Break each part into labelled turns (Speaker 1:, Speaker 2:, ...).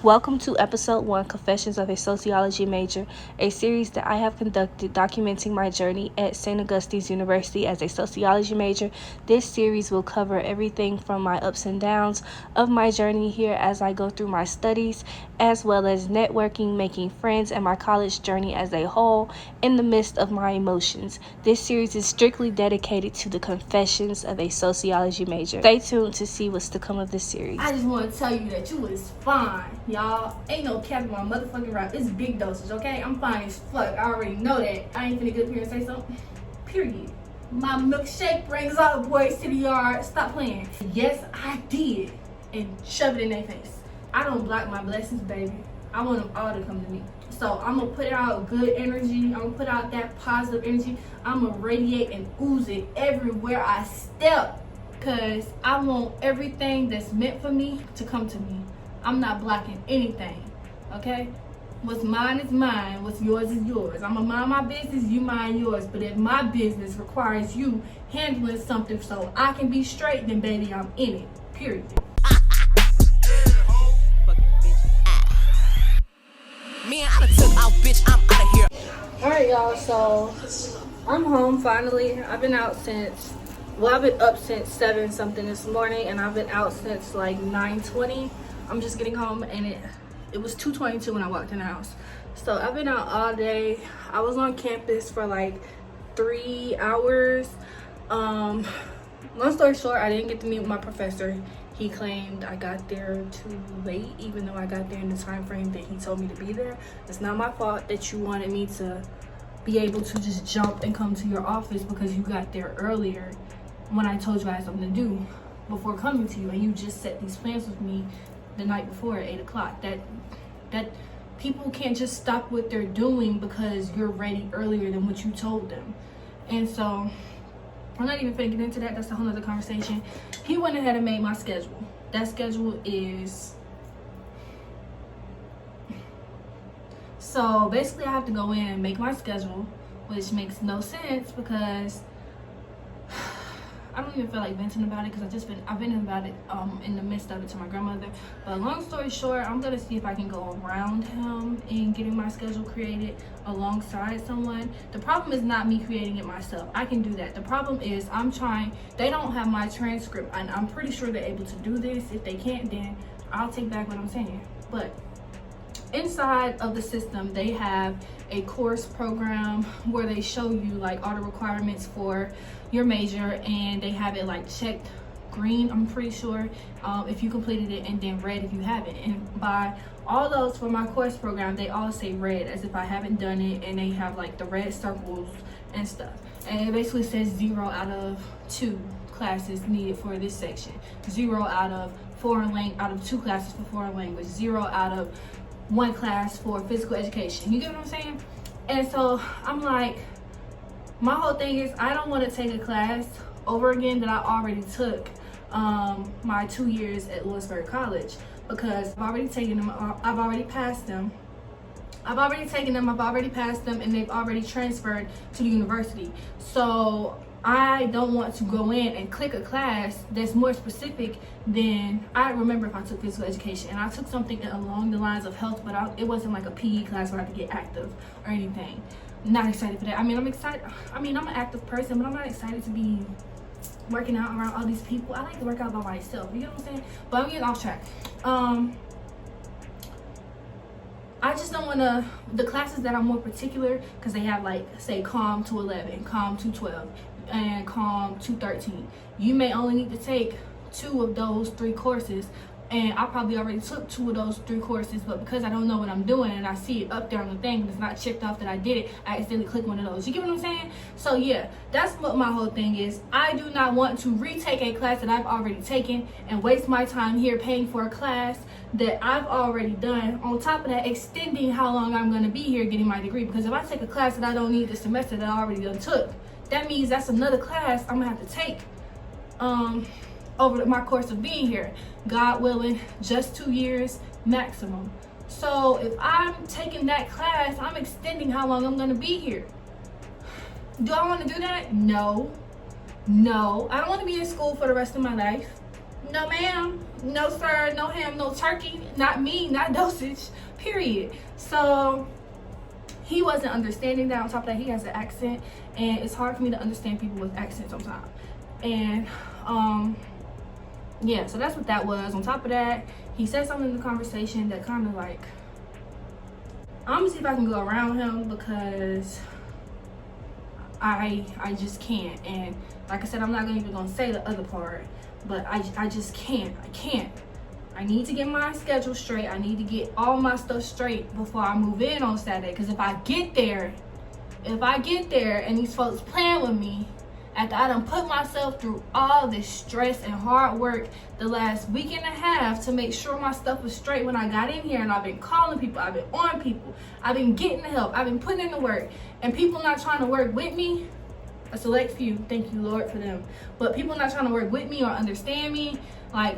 Speaker 1: Welcome to Episode 1, Confessions of a Sociology Major, a series that I have conducted documenting my journey at St. Augustine's University as a sociology major. This series will cover everything from my ups and downs of my journey here as I go through my studies, as well as networking, making friends, and my college journey as a whole in the midst of my emotions. This series is strictly dedicated to the confessions of a sociology major. Stay tuned to see what's to come of this series.
Speaker 2: I just want to tell you that you was fine, y'all. Ain't no cap in my motherfucking rap. It's big dosage, okay? I'm fine as fuck. I already know that. I ain't finna get up here and say something. Period. My milkshake brings all the boys to the yard. Stop playing. Yes, I did. And shove it in their face. I don't block my blessings, baby. I want them all to come to me. So I'm gonna put out good energy. I'm gonna put out that positive energy. I'm gonna radiate and ooze it everywhere I step. Because I want everything that's meant for me to come to me. I'm not blocking anything, okay? What's mine is mine. What's yours is yours. I'm gonna mind my business, you mind yours. But if my business requires you handling something so I can be straight, then baby, I'm in it, period. Alright, y'all, so I'm home finally. I've been out since, I've been up since 7 something this morning, and I've been out since like 9:20. I'm just getting home, and it was 2:22 when I walked in the house. So I've been out all day. I was on campus for like 3 hours. Long story short, I didn't get to meet my professor. He claimed I got there too late, even though I got there in the time frame that he told me to be there. It's not my fault that you wanted me to be able to just jump and come to your office because you got there earlier when I told you I had something to do before coming to you, and you just set these plans with me the night before at 8 o'clock. That people can't just stop what they're doing because you're ready earlier than what you told them. And so I'm not even finna get into that. That's a whole other conversation. He went ahead and made my schedule. That schedule is, so basically I have to go in and make my schedule, which makes no sense because I don't even feel like venting about it because I've been about it in the midst of it to my grandmother. But long story short, I'm gonna see if I can go around him in getting my schedule created alongside someone. The problem is not me creating it myself. I can do that. The problem is they don't have my transcript, and I'm pretty sure they're able to do this. If they can't, then I'll take back what I'm saying. But inside of the system, they have a course program where they show you like all the requirements for your major, and they have it like checked green, I'm pretty sure, if you completed it, and then red if you haven't. And by all those for my course program, they all say red as if I haven't done it, and they have like the red circles and stuff. And it basically says 0 out of 2 classes needed for this section, 0 out of 2 classes for foreign language, 0 out of 1 class for physical education. You get what I'm saying? And so I'm like, my whole thing is I don't want to take a class over again that I already took my 2 years at Lewisburg College, because I've already taken them, I've already passed them. I've already passed them, and they've already transferred to the university. So I don't want to go in and click a class that's more specific than, I remember if I took physical education and I took something along the lines of health, but it wasn't like a PE class where I could get active or anything. Not excited for that. I mean, I'm excited. I mean, I'm an active person, but I'm not excited to be working out around all these people. I like to work out by myself. You know what I'm saying? But I'm getting off track. I just don't want to, the classes that are more particular, because they have like, say, COM 211, COM 212, and COM 213. You may only need to take 2 of those 3 courses, and I probably already took 2 of those 3 courses, but because I don't know what I'm doing and I see it up there on the thing and it's not checked off that I did it, I accidentally click one of those. You get what I'm saying? So yeah, that's what my whole thing is. I do not want to retake a class that I've already taken and waste my time here paying for a class that I've already done. On top of that, extending how long I'm going to be here getting my degree, because if I take a class that I don't need this semester that I already done took, that means that's another class I'm gonna have to take over my course of being here. God willing, just 2 years maximum. So if I'm taking that class, I'm extending how long I'm gonna be here. Do I want to do that? No. I don't want to be in school for the rest of my life. No ma'am, no sir, no ham, no turkey, not me, not dosage, period. So he wasn't understanding that. On top of that, he has an accent, and it's hard for me to understand people with accents sometimes. And yeah, so that's what that was. On top of that, he said something in the conversation that kind of like, I'm gonna see if I can go around him, because I just can't. And like I said, I'm not even gonna say the other part, but I just can't. I need to get my schedule straight. I need to get all my stuff straight before I move in on Saturday. Because if I get there and these folks playing with me, after I done put myself through all this stress and hard work the last week and a half to make sure my stuff was straight when I got in here, and I've been calling people, I've been on people, I've been getting the help, I've been putting in the work, and people not trying to work with me, a select few, thank you Lord for them, but people not trying to work with me or understand me, like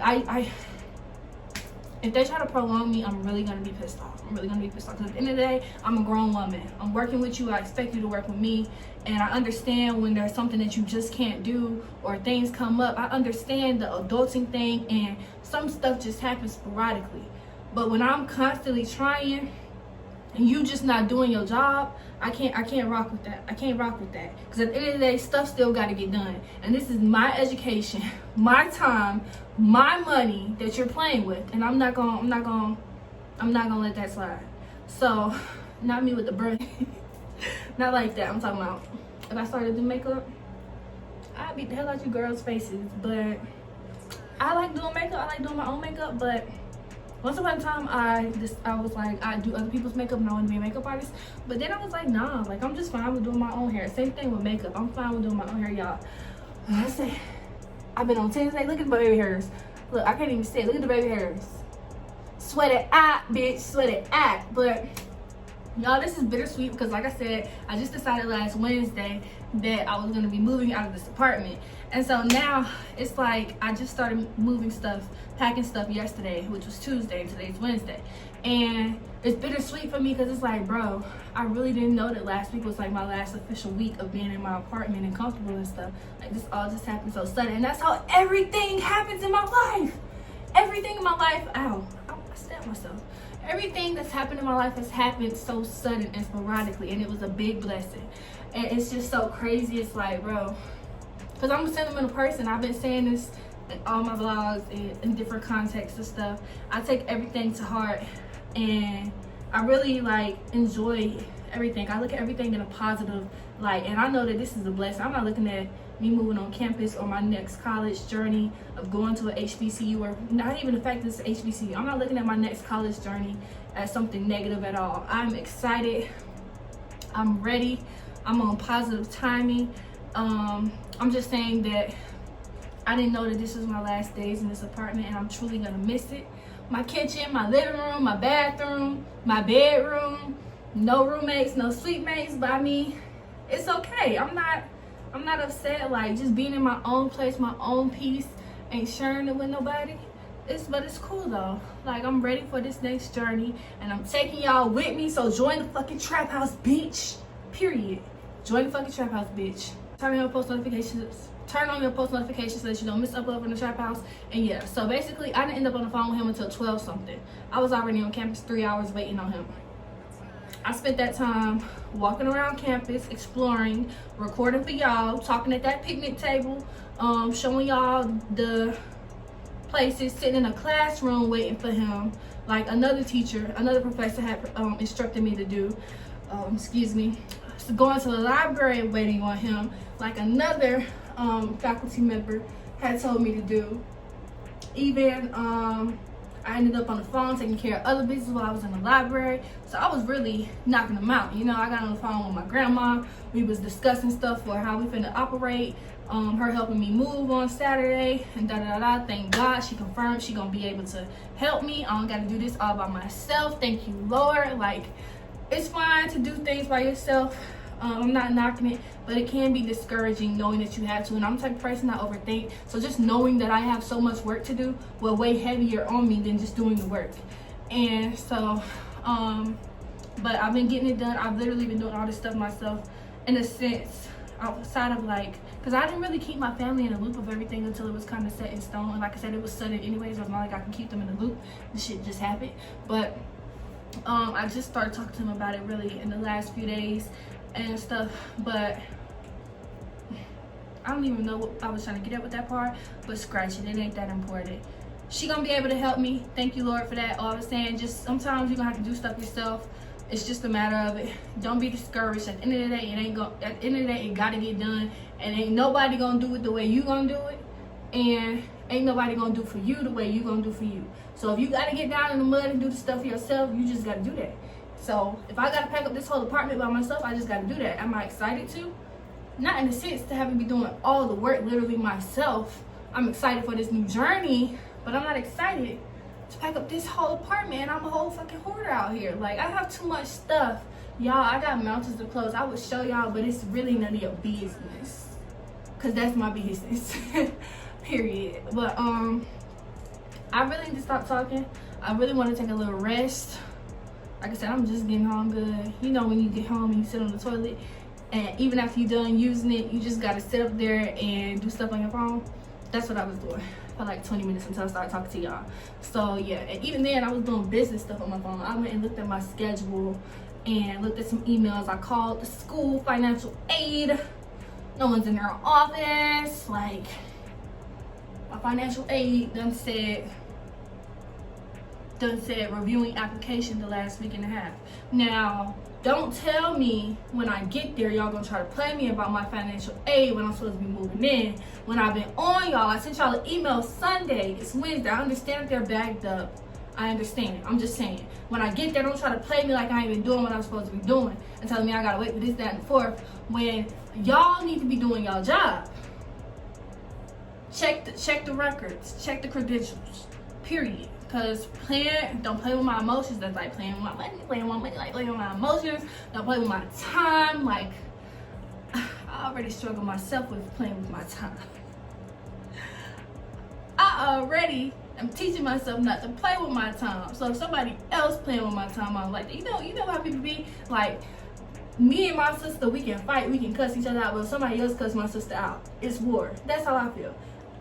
Speaker 2: if they try to prolong me, I'm really gonna be pissed off. Because at the end of the day, I'm a grown woman. I'm working with you. I expect you to work with me. And I understand when there's something that you just can't do or things come up. I understand the adulting thing, and some stuff just happens sporadically. But when I'm constantly trying and you just not doing your job, I can't rock with that. Because at the end of the day, stuff still got to get done. And this is my education, my time, my money that you're playing with, and I'm not gonna let that slide. So, not me with the brain. Not like that. I'm talking about if I started to do makeup, I'd beat the hell out you girls' faces. But I like doing makeup. I like doing my own makeup. But once upon a time, I was like, I do other people's makeup and I want to be a makeup artist. But then I was like, nah, like I'm just fine with doing my own hair. Same thing with makeup. I'm fine with doing my own hair, y'all. I say, I've been on Tuesday. Look at the baby hairs. Look, I can't even say it. Look at the baby hairs. Sweat it out, bitch. Sweat it out. But y'all, this is bittersweet because like I said, I just decided last Wednesday that I was going to be moving out of this apartment. And so now it's like I just started moving stuff, packing stuff yesterday, which was Tuesday, and today's Wednesday. And it's bittersweet for me because it's like, bro, I really didn't know that last week was like my last official week of being in my apartment and comfortable and stuff. Like this all just happened so sudden. And that's how everything happens in my life. Everything in my life, ow, I stabbed myself. Everything that's happened in my life has happened so sudden and sporadically, and it was a big blessing. And it's just so crazy. It's like, bro, because I'm a sentimental person. I've been saying this in all my vlogs and in different contexts and stuff. I take everything to heart, and I really like enjoy everything. I look at everything in a positive light, and I know that this is a blessing. I'm not looking at me moving on campus or my next college journey of going to a HBCU, or not even the fact that it's an HBCU. I'm not looking at my next college journey as something negative at all. I'm excited. I'm ready. I'm on positive timing. I'm just saying that I didn't know that this was my last days in this apartment, and I'm truly gonna miss it. My kitchen, my living room, my bathroom, my bedroom, no roommates, no suite mates by me. It's okay. I'm not upset. Like just being in my own place, my own peace, ain't sharing it with nobody. But it's cool though. Like I'm ready for this next journey, and I'm taking y'all with me. So join the fucking trap house, bitch. Period. Join the fucking trap house, bitch. Turn on your post notifications. Turn on your post notifications so that you don't miss upload from the trap house. And yeah, so basically I didn't end up on the phone with him until 12 something. I was already on campus 3 hours waiting on him. I spent that time walking around campus, exploring, recording for y'all, talking at that picnic table, showing y'all the places, sitting in a classroom waiting for him, like another teacher, another professor had instructed me to do. So going to the library waiting on him, like another faculty member had told me to do. Even I ended up on the phone taking care of other business while I was in the library. So I was really knocking them out. You know, I got on the phone with my grandma. We was discussing stuff for how we finna operate. Her helping me move on Saturday and da-da-da-da. Thank God she confirmed she gonna be able to help me. I don't gotta do this all by myself. Thank you, Lord. Like, it's fine to do things by yourself. I'm not knocking it, but it can be discouraging knowing that you have to. And I'm the type of person I overthink. So just knowing that I have so much work to do will weigh heavier on me than just doing the work. And so, but I've been getting it done. I've literally been doing all this stuff myself in a sense. outside of like, because I didn't really keep my family in the loop of everything until it was kind of set in stone. And like I said, it was sudden anyways, so it's not like I can keep them in the loop. This shit just happened. But I just started talking to him about it really in the last few days and stuff. But I don't even know what I was trying to get at with that part, but scratch it, it ain't that important. She gonna be able to help me. Thank you, Lord, for that. All I'm saying, just sometimes you're gonna have to do stuff yourself. It's just a matter of it. Don't be discouraged. At the end of the day, it ain't go. At the end of the day, it gotta get done, and ain't nobody gonna do it the way you gonna do it, and ain't nobody gonna do for you the way you gonna do for you. So if you gotta get down in the mud and do the stuff yourself, you just gotta do that. So if I gotta pack up this whole apartment by myself, I just gotta do that. Am I excited to? Not in the sense to having to be doing all the work literally myself. I'm excited for this new journey, but I'm not excited to pack up this whole apartment, and I'm a whole fucking hoarder out here. Like, I have too much stuff. Y'all, I got mountains of clothes. I would show y'all, but it's really none of your business. Cause that's my business. Period. But I really need to stop talking. I really want to take a little rest. Like I said, I'm just getting home good. You know when you get home and you sit on the toilet, and even after you're done using it, you just gotta sit up there and do stuff on your phone. That's what I was doing for like 20 minutes until I started talking to y'all. So yeah, and even then I was doing business stuff on my phone. I went and looked at my schedule and looked at some emails. I called the school financial aid. No one's in their office. Like, my financial aid done said reviewing application the last week and a half. Now, don't tell me when I get there y'all gonna try to play me about my financial aid when I'm supposed to be moving in. When I've been on y'all, I sent y'all an email Sunday. It's Wednesday. I understand that they're backed up. I understand. I'm just saying. When I get there, don't try to play me like I ain't been doing what I'm supposed to be doing and telling me I gotta wait for this, that, and the fourth. When y'all need to be doing y'all job. Check the records. Check the credentials. Period. Because don't play with my emotions. That's like playing with my money, like playing with my emotions. Don't play with my time. Like, I already struggle myself with playing with my time. I already am teaching myself not to play with my time. So if somebody else playing with my time, I'm like, you know how people be like, me and my sister, we can fight, we can cuss each other out, but if somebody else cuss my sister out, it's war. That's how I feel.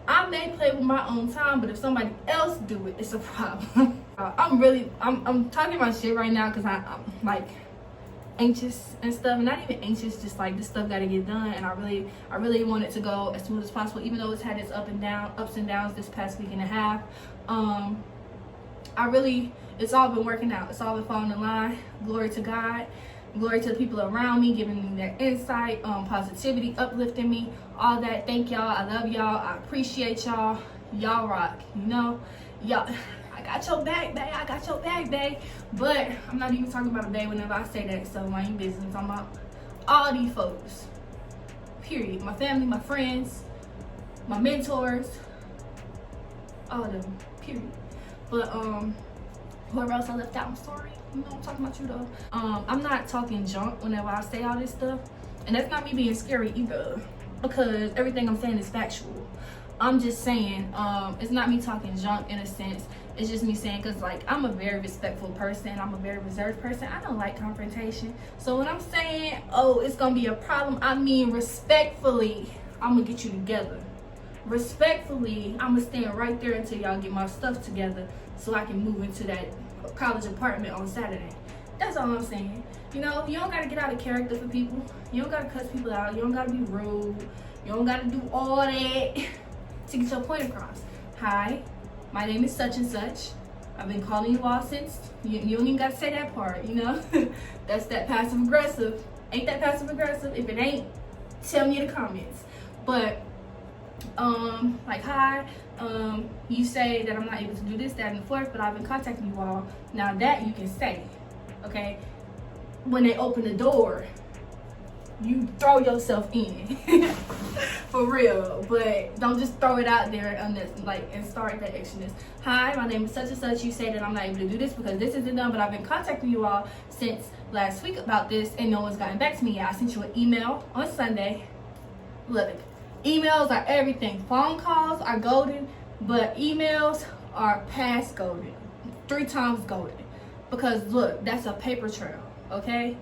Speaker 2: I may play with my own time, but if somebody else do it, it's a problem. I'm talking about shit right now because I'm like anxious and stuff. Not even anxious, just like this stuff gotta get done, and I really want it to go as smooth as possible, even though it's had its ups and downs this past week and a half. It's all been working out. It's all been falling in line. Glory to God. Glory to the people around me, giving me their insight, positivity, uplifting me, all that. Thank y'all. I love y'all. I appreciate y'all. Y'all rock. You know, y'all. I got your back, babe. I got your back, babe. But I'm not even talking about a babe whenever I say that. So mind your business. I'm about all these folks. Period. My family, my friends, my mentors, all of them. Period. But whoever else I left out, I'm sorry. You know, I'm talking about you though. I'm not talking junk whenever I say all this stuff, and that's not me being scary either, because everything I'm saying is factual. I'm just saying, it's not me talking junk in a sense. It's just me saying, because like, I'm a very respectful person. I'm a very reserved person. I don't like confrontation. So when I'm saying, oh, it's gonna be a problem, I mean respectfully, I'm gonna get you together. Respectfully, I'm gonna stand right there until y'all get my stuff together so I can move into that college apartment on Saturday. That's all I'm saying. You know, you don't gotta get out of character for people. You don't gotta cuss people out. You don't gotta be rude. You don't gotta do all that to get your point across. Hi, my name is such and such. I've been calling you all since. You don't even gotta say that part, you know? That's that passive aggressive. Ain't that passive aggressive? If it ain't, tell me in the comments. But like, hi, you say that I'm not able to do this, that, and the fourth, but I've been contacting you all. Now that you can say, okay? When they open the door, you throw yourself in. For real. But don't just throw it out there and start that extraness. Hi, my name is such and such. You say that I'm not able to do this because this isn't done, but I've been contacting you all since last week about this, and no one's gotten back to me yet. I sent you an email on Sunday. Look, emails are everything. Phone calls are golden, but emails are past golden. 3 times golden. Because look, that's a paper trail, okay?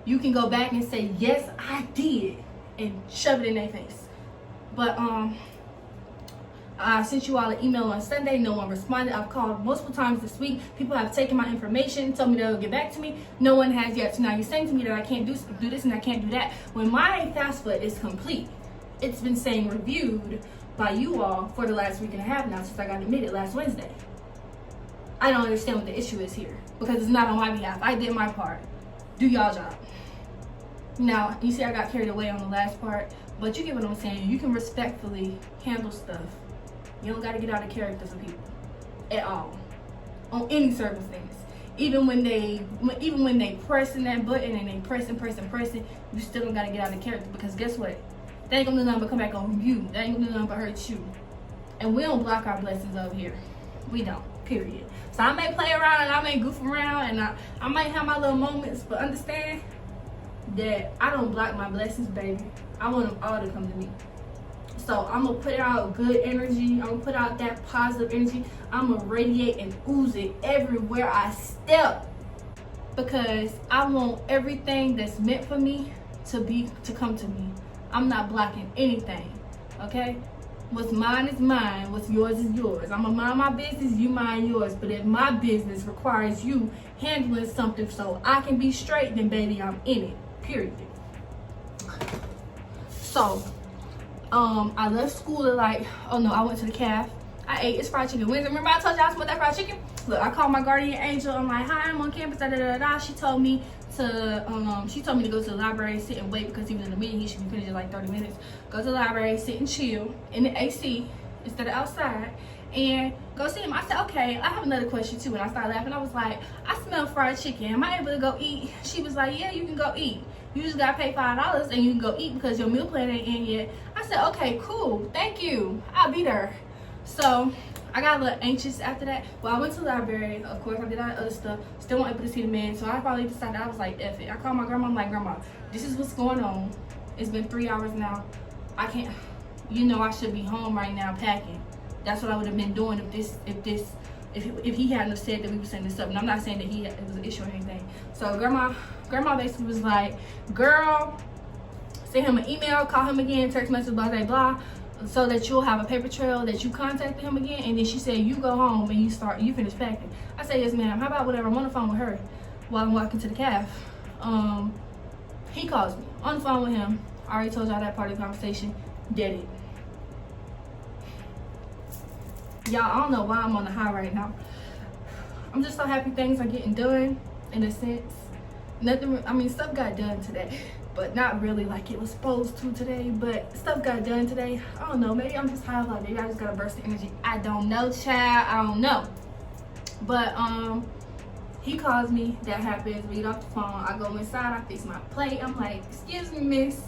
Speaker 2: You can go back and say, yes, I did. and shove it in their face. But I sent you all an email on Sunday. No one responded. I've called multiple times this week. People have taken my information, told me they'll get back to me. No one has yet. So now you're saying to me that I can't do this and I can't do that. When my FAFSA is complete, it's been saying reviewed by you all for the last week and a half now since I got admitted last Wednesday. I don't understand what the issue is here because it's not on my behalf. I did my part. Do y'all job. Now, you see I got carried away on the last part, but you get what I'm saying. You can respectfully handle stuff. You don't got to get out of character for people at all, on any circumstance. Even when they pressing that button and they pressing, you still don't got to get out of character because guess what? They ain't gonna do nothing but come back on you. They ain't gonna do nothing but hurt you. And we don't block our blessings over here. We don't. Period. So I may play around and I may goof around and I might have my little moments, but understand that I don't block my blessings, baby. I want them all to come to me. So I'm gonna put out good energy. I'm gonna put out that positive energy. I'm gonna radiate and ooze it everywhere I step because I want everything that's meant for me to come to me. I'm not blocking anything, okay? What's mine is mine. What's yours is yours. I'm gonna mind my business, you mind yours. But if my business requires you handling something so I can be straight, then baby, I'm in it, period. So, I left school at I went to the caf. I ate this fried chicken Wednesday. Remember I told y'all about that fried chicken? Look, I called my guardian angel. I'm like, hi, I'm on campus, She told me to go to the library, sit and wait because he was in the meeting. He should be finished in like 30 minutes. Go to the library, sit and chill in the AC instead of outside and go see him. I said, okay, I have another question too. And I started laughing. I was like, I smell fried chicken. Am I able to go eat? She was like, yeah, you can go eat. You just gotta pay $5 and you can go eat because your meal plan ain't in yet. I said, okay, cool. Thank you. I'll be there. So I got a little anxious after that. Well, I went to the library. Of course, I did all that other stuff. Still wasn't able to see the man. So I probably decided, I was like, F it. I called my grandma. I'm like, Grandma, this is what's going on. It's been 3 hours now. I can't, I should be home right now packing. That's what I would have been doing if he hadn't have said that we were setting this up. And I'm not saying that it was an issue or anything. So grandma basically was like, girl, send him an email, call him again, text message, blah, blah, blah, so that you'll have a paper trail that you contacted him again. And then she said, you go home and you finish packing. I said, yes, ma'am. How about whatever? I'm on the phone with her while I'm walking to the caf. He calls me on the phone with him. I already told y'all that part of the conversation. Did it. Y'all, I don't know why I'm on the high right now. I'm just so happy things are getting done in a sense. Stuff got done today, but not really like it was supposed to today, but stuff got done today. I don't know, maybe I'm just high, like maybe I just got a burst of energy. I don't know, child, I don't know. But he calls me, that happens, we get off the phone, I go inside, I fix my plate. I'm like, excuse me, miss.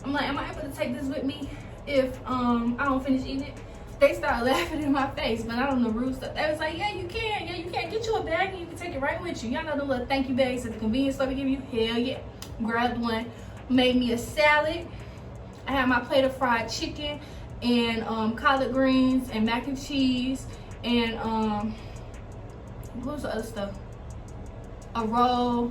Speaker 2: I'm like, am I able to take this with me if I don't finish eating it? They started laughing in my face, but I don't know rude stuff. They was like, yeah, you can. Yeah, you can. Get you a bag and you can take it right with you. Y'all know the little thank you bags at the convenience store we give you? Hell yeah. Grabbed one, made me a salad. I had my plate of fried chicken and collard greens and mac and cheese and what was the other stuff? A roll.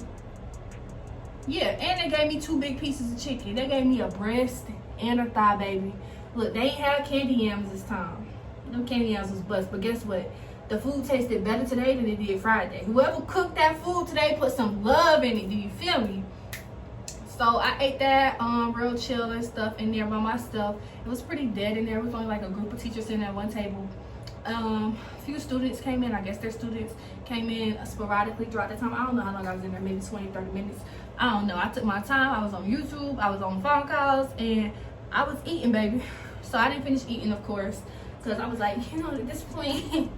Speaker 2: Yeah, and they gave me 2 big pieces of chicken. They gave me a breast and a thigh, baby. Look, they ain't had candy yams this time. Them candy yams was bust, but guess what? The food tasted better today than it did Friday. Whoever cooked that food today put some love in it. Do you feel me? So I ate that real chill and stuff in there by myself. It was pretty dead in there. It was only like a group of teachers sitting at one table. A few students came in. I guess their students came in sporadically throughout the time. I don't know how long I was in there, maybe 20, 30 minutes. I don't know. I took my time. I was on YouTube. I was on phone calls, and I was eating, baby. So I didn't finish eating, of course, because I was like, at this point,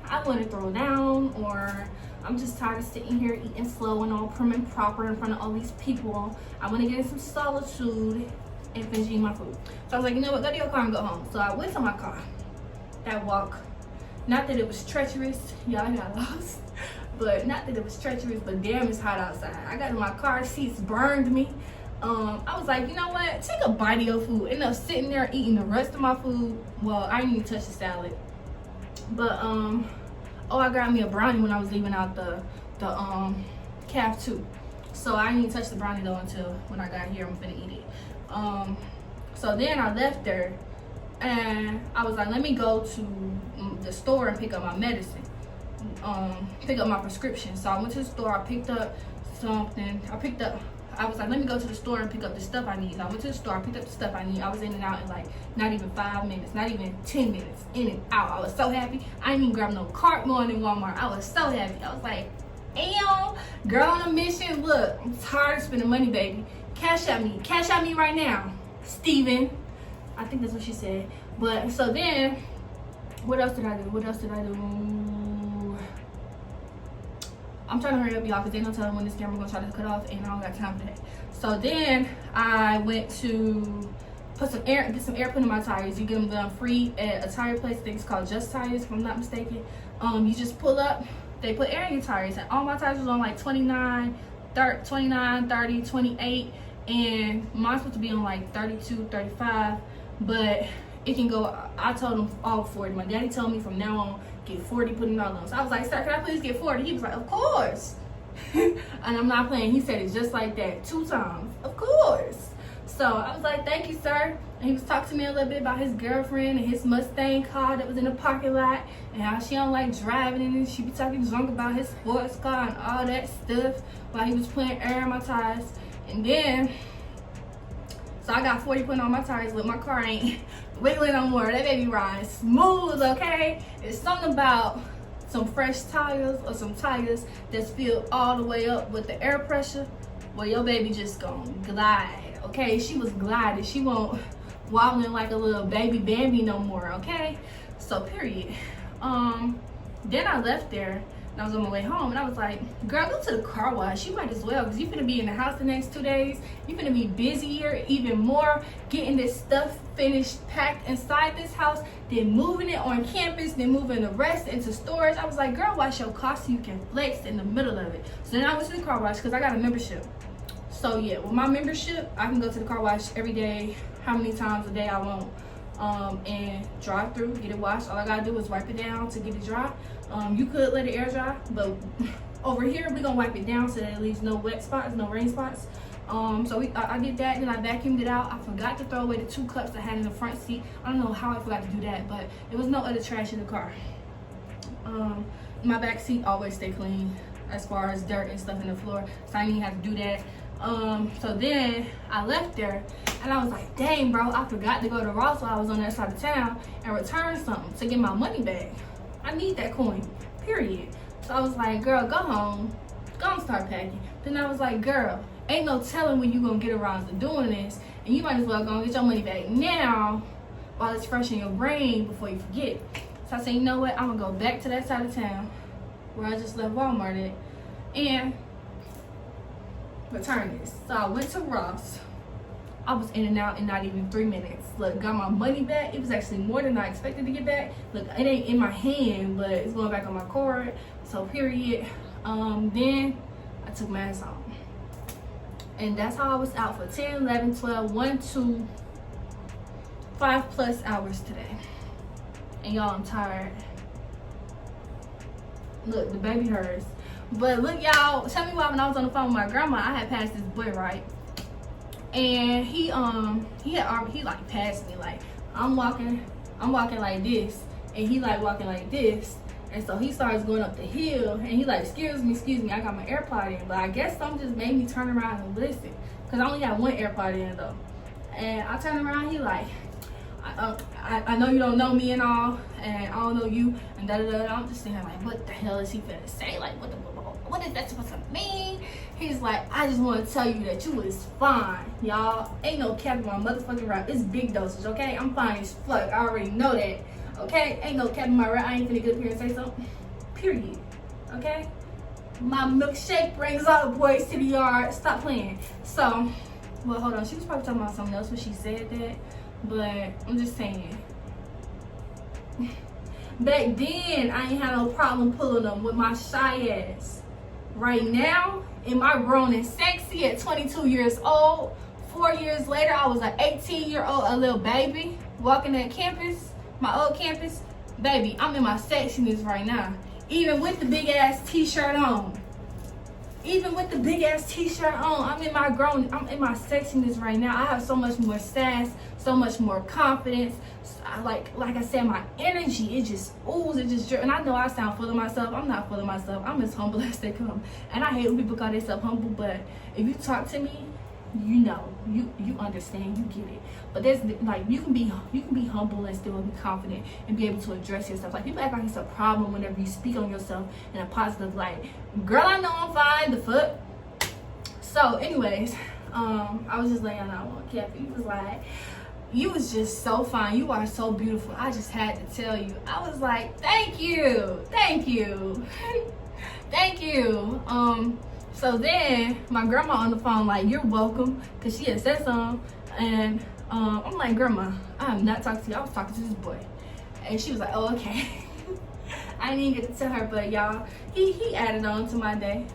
Speaker 2: I want to throw down, or I'm just tired of sitting here eating slow and all prim and proper in front of all these people. I want to get in some solitude and finish eating my food. So I was like, you know what, go to your car and go home. So I went to my car. That walk, not that it was treacherous, y'all got lost, but not that it was treacherous, but damn, it's hot outside. I got in my car, seats burned me. I was like, you know what, take a bite of your food. Ended up sitting there eating the rest of my food. Well, I didn't even touch the salad, but I grabbed me a brownie when I was leaving out the caf too. So I didn't even touch the brownie though until when I got here. I'm finna eat it. So then I left there, and I was like, let me go to the store and pick up my medicine, pick up my prescription. So I went to the store, I picked up something. I was like, let me go to the store and pick up the stuff I need. So I went to the store, I picked up the stuff I need. I was in and out in like not even 5 minutes, not even 10 minutes, in and out. I was so happy. I didn't even grab no cart going in Walmart. I was so happy. I was like, damn, girl on a mission. Look, I'm tired of spending money, baby. Cash at me right now, Steven. I think that's what she said. But so then, what else did I do? I'm trying to hurry up, y'all, because they don't tell me when this camera gonna try to cut off, and I don't got time for that. So then I went to get some air put in my tires. You get them done free at a tire place. I think it's called Just Tires, if I'm not mistaken. You just pull up, they put air in your tires, and all my tires was on like 29, 30, 28, and mine's supposed to be on like 32, 35, but it can go, I told them all 40. My daddy told me from now on, get 40, put it all on. So I was like, sir, can I please get 40? He was like, of course. And I'm not playing. He said it just like that 2 times. Of course. So I was like, thank you, sir. And he was talking to me a little bit about his girlfriend and his Mustang car that was in the parking lot, and how she don't like driving in it. She be talking drunk about his sports car and all that stuff while he was putting air in my tires. And then, so I got 40 putting on my tires, but my car ain't wiggling no more. That baby riding smooth, okay? It's something about some fresh tires or some tires that's filled all the way up with the air pressure. Well, your baby just gonna glide, okay? She was gliding. She won't wobbling like a little baby Bambi no more, okay? So, period. Then I left there, and I was on my way home, and I was like, girl, go to the car wash. You might as well, because you're going to be in the house the next 2 days. You're going to be busier, even more, getting this stuff finished, packed inside this house, then moving it on campus, then moving the rest into storage. I was like, girl, wash your car so you can flex in the middle of it. So then I went to the car wash, because I got a membership. So yeah, with my membership, I can go to the car wash every day, how many times a day I want, and drive through, get it washed. All I gotta do is wipe it down to get it dry. You could let it air dry, but over here we're gonna wipe it down so that it leaves no wet spots, no rain spots. So I did that, then I vacuumed it out. I forgot to throw away the 2 cups I had in the front seat. I don't know how I forgot to do that, but there was no other trash in the car. My back seat always stay clean as far as dirt and stuff in the floor, so I didn't have to do that. So then I left there, and I was like, dang, bro, I forgot to go to Ross while I was on that side of town and return something to get my money back. I need that coin, period. So I was like, girl, go home, go and start packing. Then I was like, girl, ain't no telling when you gonna get around to doing this, and you might as well go and get your money back now while it's fresh in your brain before you forget. So I said, you know what, I'm gonna go back to that side of town where I just left Walmart at, and return this. So I went to Ross. I was in and out in not even 3 minutes. Look, got my money back. It was actually more than I expected to get back. Look, it ain't in my hand, but it's going back on my card. So period. Then I took my ass home. And that's how I was out for 10, 11, 12, 1, 2, 5+ hours today. And y'all, I'm tired. Look, the baby hurts. But look, y'all, tell me why when I was on the phone with my grandma, I had passed this boy, right? And he like passed me. Like, I'm walking like this, and he like walking like this. And so he starts going up the hill, and he like, excuse me, I got my AirPod in. But I guess something just made me turn around and listen, because I only got one AirPod in though. And I turn around, he like, I know you don't know me and all, and I don't know you, and da-da-da. I'm just sitting here like, what the hell is he finna say? Like, what is that supposed to mean? He's like, I just want to tell you that you is fine, y'all. Ain't no cap in my motherfucking rap. It's big dosage, okay? I'm fine as fuck. I already know that, okay? Ain't no cap in my rap. I ain't finna get up here and say something. Period, okay? My milkshake brings all the boys to the yard. Stop playing. So, well, hold on. She was probably talking about something else when she said that. But I'm just saying. Back then, I ain't had no problem pulling them with my shy ass. Right now, am I grown and sexy at 22 years old? 4 years later, I was an 18-year-old, a little baby, walking that campus, my old campus. Baby, I'm in my sexiness right now. Even with the big ass t-shirt on. Even with the big ass t-shirt on, I'm in my sexiness right now. I have so much more sass, so much more confidence. Like I said, my energy, it just oozes, it just, and I know I sound full of myself. I'm not full of myself. I'm as humble as they come. And I hate when people call themselves humble, but if you talk to me, you know, you understand, you get it. But there's like, you can be humble and still be confident and be able to address yourself. Like, people act like it's a problem whenever you speak on yourself in a positive light. Girl, I know I'm fine, the fuck. So anyways, I was just laying out on Cappy. He was like, you was just so fine, you are so beautiful, I just had to tell you. I was like, thank you thank you. So then my grandma on the phone like, you're welcome, because she had said something. And I'm like, grandma, I'm not talking to you, I was talking to this boy. And she was like, oh, okay. I didn't even get to tell her, but y'all, he added on to my day.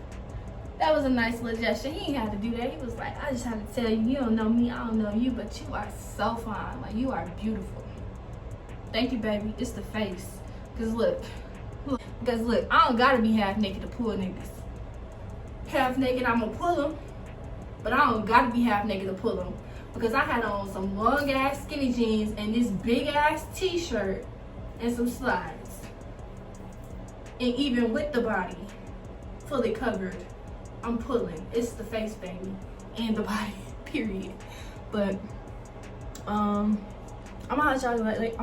Speaker 2: That was a nice little gesture. He ain't had to do that. He was like, I just had to tell you, you don't know me, I don't know you, but you are so fine. Like, you are beautiful. Thank you, baby. It's the face. Because look, I don't gotta be half naked to pull niggas. Half naked, I'm gonna pull them, but I don't gotta be half naked to pull them, because I had on some long ass skinny jeans and this big ass t-shirt and some slides, and even with the body fully covered, I'm pulling. It's the face, baby, and the body, period. But I'm gonna holler at y'all later.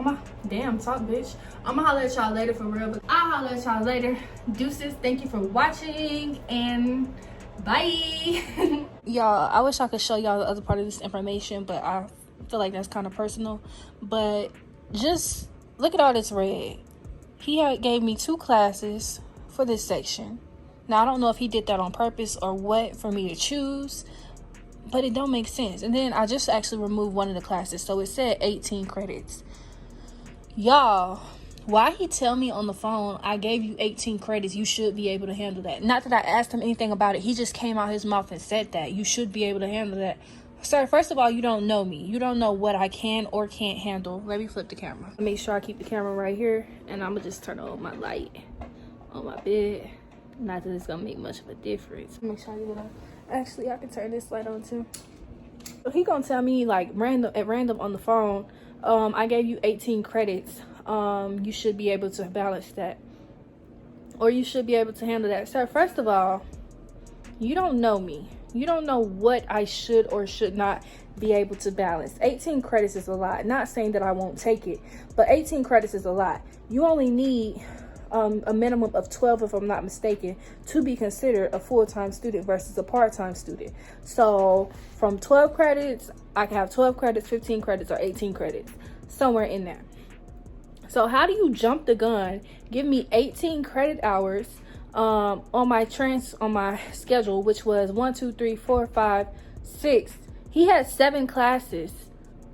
Speaker 2: Talk, bitch. I'm gonna holler at y'all later for real, but I'll holler at y'all later. Deuces, thank you for watching, and bye.
Speaker 1: Y'all, I wish I could show y'all the other part of this information, but I feel like that's kind of personal. But just look at all this red. He gave me 2 classes for this section. Now, I don't know if he did that on purpose or what for me to choose, but it don't make sense. And then I just actually removed one of the classes, so it said 18 credits. Y'all, why he tell me on the phone, I gave you 18 credits, you should be able to handle that? Not that I asked him anything about it. He just came out his mouth and said that. You should be able to handle that. Sir, first of all, you don't know me. You don't know what I can or can't handle. Let me flip the camera. Make sure I keep the camera right here, and I'm going to just turn on my light on my bed. Not that it's going to make much of a difference. Make sure I get it on. Actually, I can turn this light on too. So he going to tell me like at random on the phone, I gave you 18 credits. You should be able to balance that, or you should be able to handle that. Sir, first of all, you don't know me. You don't know what I should or should not be able to balance. 18 credits is a lot. Not saying that I won't take it, but 18 credits is a lot. You only need a minimum of 12, if I'm not mistaken, to be considered a full-time student versus a part-time student. So from 12 credits, I can have 12 credits, 15 credits, or 18 credits, somewhere in there. So how do you jump the gun, give me 18 credit hours on my schedule, which was 1, 2, 3, 4, 5, 6. He had 7 classes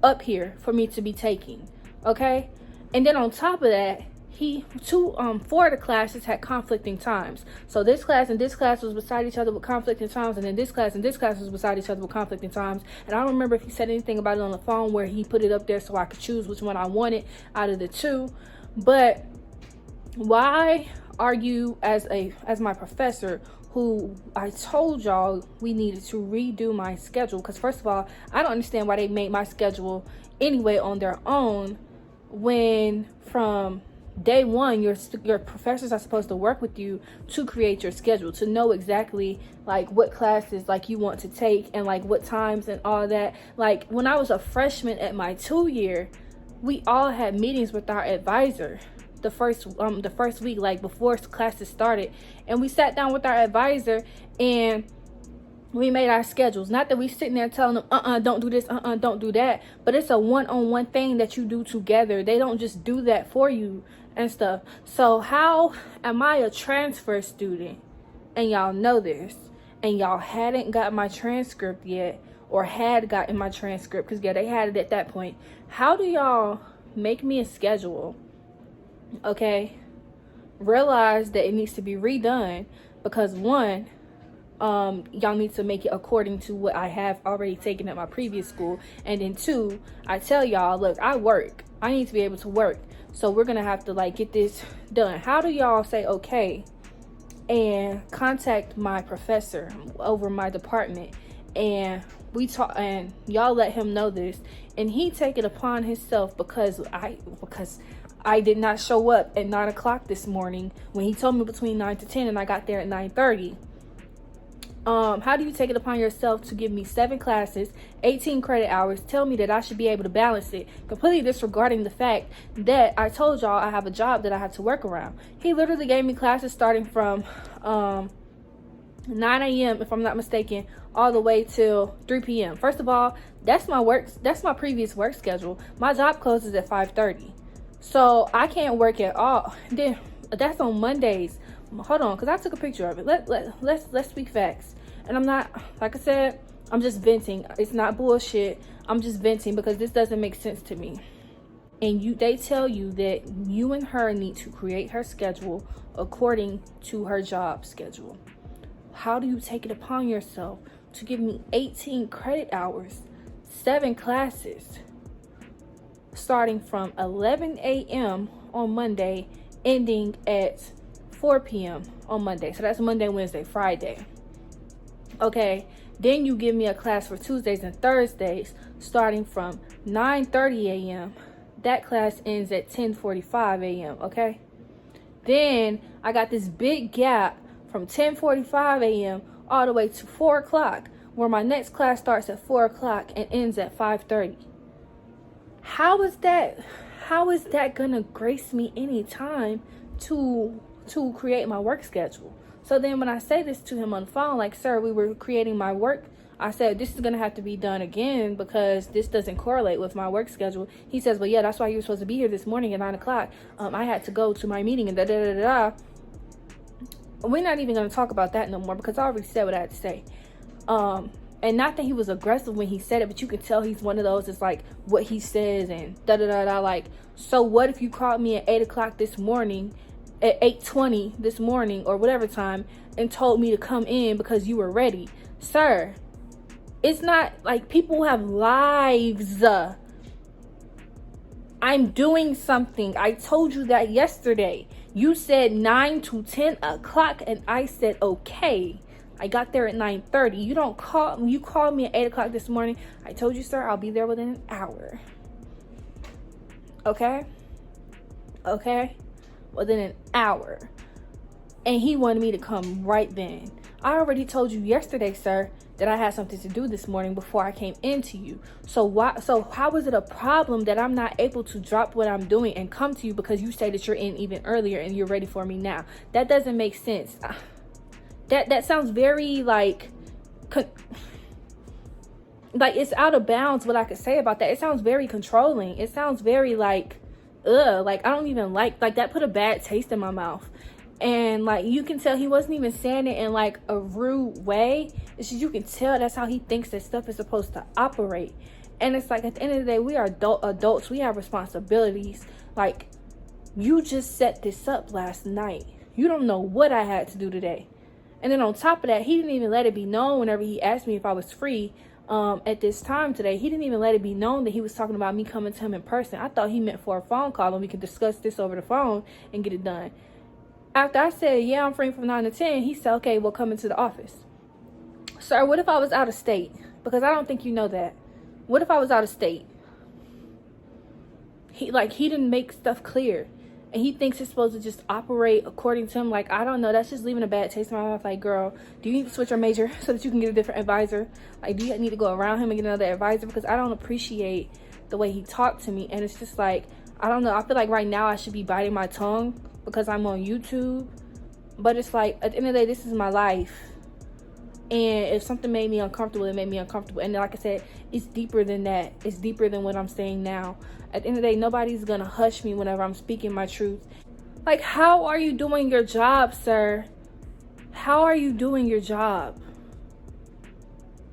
Speaker 1: up here for me to be taking, okay? And then on top of that, 4 of the classes had conflicting times. So this class and this class was beside each other with conflicting times, and then this class and this class was beside each other with conflicting times. And I don't remember if he said anything about it on the phone where he put it up there so I could choose which one I wanted out of the 2. But why are you, as my professor, who I told y'all we needed to redo my schedule? Because first of all, I don't understand why they made my schedule anyway on their own, when from day one your professors are supposed to work with you to create your schedule, to know exactly like what classes like you want to take and like what times and all that. Like when I was a freshman at my 2 year, we all had meetings with our advisor the first week, like before classes started, and we sat down with our advisor and we made our schedules. Not that we sitting there telling them, don't do this, don't do that, but it's a one-on-one thing that you do together. They don't just do that for you and stuff. So how am I a transfer student, and y'all know this, and y'all hadn't got my transcript yet, or had gotten my transcript, because yeah, they had it at that point? How do y'all make me a schedule, okay, realize that it needs to be redone, because one, y'all need to make it according to what I have already taken at my previous school, and then 2, I tell y'all, look, I work, I need to be able to work, so we're gonna have to like get this done. How do y'all say, okay, and contact my professor over my department, and we talk, and y'all let him know this, and he take it upon himself because I did not show up at 9 o'clock this morning when he told me between 9 to 10, and I got there at 9:30. How do you take it upon yourself to give me 7 classes, 18 credit hours, tell me that I should be able to balance it, completely disregarding the fact that I told y'all I have a job that I have to work around? He literally gave me classes starting from 9 a.m., if I'm not mistaken, all the way till 3 p.m. First of all, that's my previous work schedule. My job closes at 5:30. So I can't work at all. Then that's on Mondays. Hold on, because I took a picture of it. Let's speak facts. And I'm not, like I said, I'm just venting. It's not bullshit. I'm just venting because this doesn't make sense to me. And they tell you that you and her need to create her schedule according to her job schedule. How do you take it upon yourself to give me 18 credit hours, 7 classes, starting from 11 a.m. on Monday, ending at 4 p.m. on Monday? So that's Monday, Wednesday, Friday. Okay, then you give me a class for Tuesdays and Thursdays, starting from 9:30 a.m. That class ends at 10:45 a.m. Okay, then I got this big gap from 10:45 a.m. all the way to 4 o'clock, where my next class starts at 4 o'clock and ends at 5:30. How is that gonna grace me any time to create my work schedule? So then when I say this to him on the phone, like, sir, we were creating my work, I said, this is gonna have to be done again because this doesn't correlate with my work schedule. He says, well, yeah, that's why you were supposed to be here this morning at 9 o'clock. I had to go to my meeting and da da da da. We're not even gonna talk about that no more because I already said what I had to say. And not that he was aggressive when he said it, but you can tell he's one of those, it's like what he says and da da da da. Like, so what if you called me at 8 o'clock this morning, at 8:20 this morning, or whatever time, and told me to come in because you were ready? Sir, it's not like people have lives. I'm doing something. I told you that yesterday. You said 9 to 10 o'clock, and I said okay. I got there at 9:30. You called me at 8 o'clock this morning. I told you, sir, I'll be there within an hour. Okay? Within an hour. And he wanted me to come right then. I already told you yesterday, sir, that I had something to do this morning before I came into you. So how is it a problem that I'm not able to drop what I'm doing and come to you because you say that you're in even earlier and you're ready for me now? That doesn't make sense. That sounds very like it's out of bounds what I could say about that. It sounds very controlling. It sounds very like I don't even like that put a bad taste in my mouth. And like, you can tell he wasn't even saying it in like a rude way. It's just, you can tell that's how he thinks that stuff is supposed to operate. And it's like, at the end of the day, we are adults. We have responsibilities. Like, you just set this up last night. You don't know what I had to do today. And then on top of that, he didn't even let it be known whenever he asked me if I was free at this time today. He didn't even let it be known that he was talking about me coming to him in person. I thought he meant for a phone call and we could discuss this over the phone and get it done. After I said, yeah, I'm free from 9 to 10, he said, okay, well, come into the office. Sir, what if I was out of state? Because I don't think you know that. What if I was out of state? He didn't make stuff clear. And he thinks it's supposed to just operate according to him. Like, I don't know. That's just leaving a bad taste in my mouth. Like, girl, do you need to switch your major so that you can get a different advisor? Like, do you need to go around him and get another advisor? Because I don't appreciate the way he talked to me. And it's just like, I don't know. I feel like right now I should be biting my tongue because I'm on YouTube. But it's like, at the end of the day, this is my life. And if something made me uncomfortable, it made me uncomfortable. And like I said, it's deeper than that. It's deeper than what I'm saying now. At the end of the day, nobody's going to hush me whenever I'm speaking my truth. Like, how are you doing your job, sir? How are you doing your job?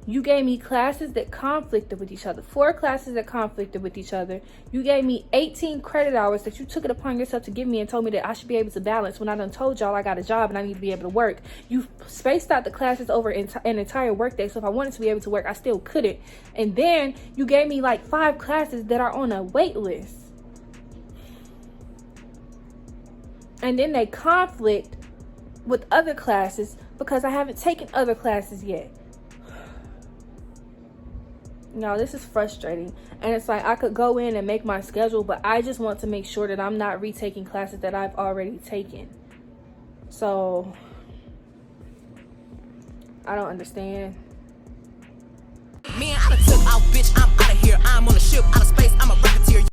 Speaker 1: You gave me classes that conflicted with each other. 4 classes that conflicted with each other. You gave me 18 credit hours that you took it upon yourself to give me and told me that I should be able to balance when I done told y'all I got a job and I need to be able to work. You spaced out the classes over an entire workday. So if I wanted to be able to work, I still couldn't. And then you gave me like 5 classes that are on a wait list. And then they conflict with other classes because I haven't taken other classes yet. Y'all, this is frustrating. And it's like I could go in and make my schedule, but I just want to make sure that I'm not retaking classes that I've already taken. So I don't understand.
Speaker 3: Man, I done took off, bitch. I'm